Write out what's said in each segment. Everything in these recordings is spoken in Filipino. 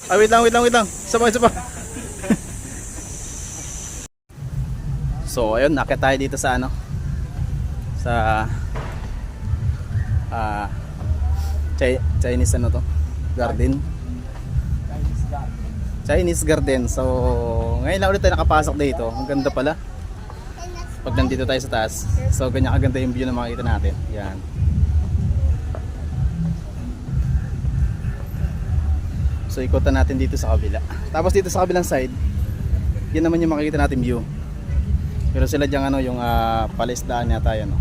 Ah, wait lang. Isa pa. So, ayun, nakita tayo dito sa ano. Sa Chinese ano to? Garden. Chinese garden. So, ngayon lang ulit tayo nakapasok dito. Ang ganda pala. Pag nandito tayo sa taas. So, ganyan kaganda yung view na makikita natin. Yan. So, ikutan natin dito sa kabila. Tapos dito sa kabilang side, yan naman yung makikita natin view. Pero sila diyang ano, yung palisdaan yata yan. No?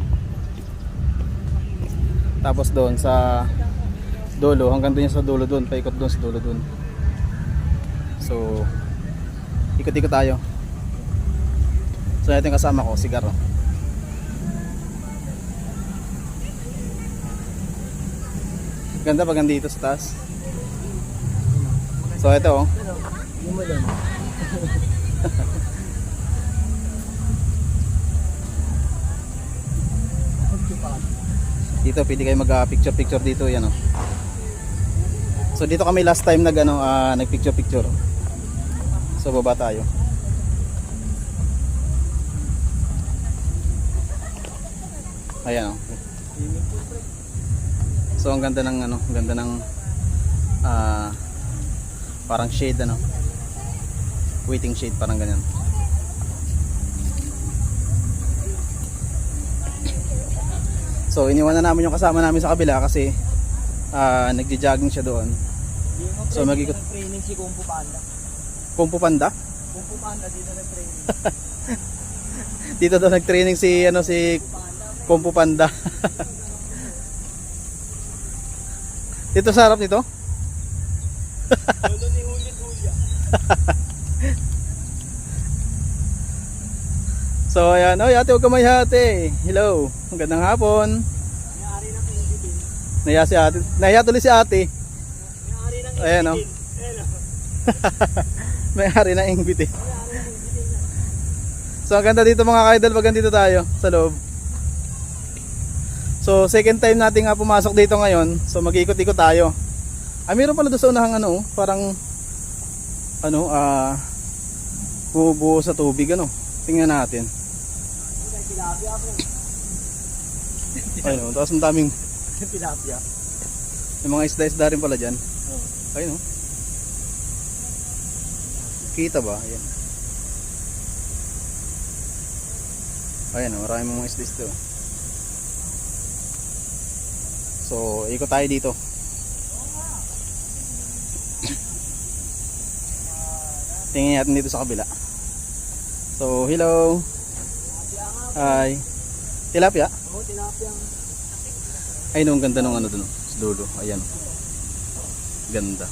Tapos doon sa dulo, hanggang doon sa dulo doon, paikot doon sa dulo doon. So, ikot-ikot tayo. So, ito yung kasama ko, si Garo. Ganda pag nandito sa taas. So, ito oh. Dito pwede kayo mag-picture dito, yan oh. So dito kami last time nag-picture. So baba tayo. Ayan oh. So ang ganda ng parang shade ano. Waiting shade parang ganyan. So iniwan na namin yung kasama namin sa kabila kasi nagja-jogging siya doon. So magikot training si Kung Fu Panda. Kung Fu Panda? Kung Fu Panda dito nag-training. Dito daw nag-training si Kung Fu Panda. Dito sa harap nito? Lolo ni Julia. So ayan, oh ate, huwag ka may hati. Hello, magandang hapon. May-ari ng Invitin. Naya si ate, naya tuloy si ate. May-ari ng Invitin. Ayan oh. May-ari ng Invitin. So ang ganda dito mga ka-idol pag dito tayo sa loob. So second time natin nga pumasok dito ngayon. So mag-ikot-ikot tayo. Mayroon pala doon sa unahang ano, parang bubuo sa tubig ano. Tingnan natin. Ayun, tapos ang daming Tilapia. may mga isda-isda rin pala dyan. Ayun oh. Kita ba? Ayan. Ayan oh, maraming mga isda-isda. So, ikot tayo dito. Tingnan natin dito sa kabila. So, hello. Hi. Tilapia? Oo, tilapia. Ay, no, ang ganda ng ano dun. Sa dulo. Ayan. Ganda.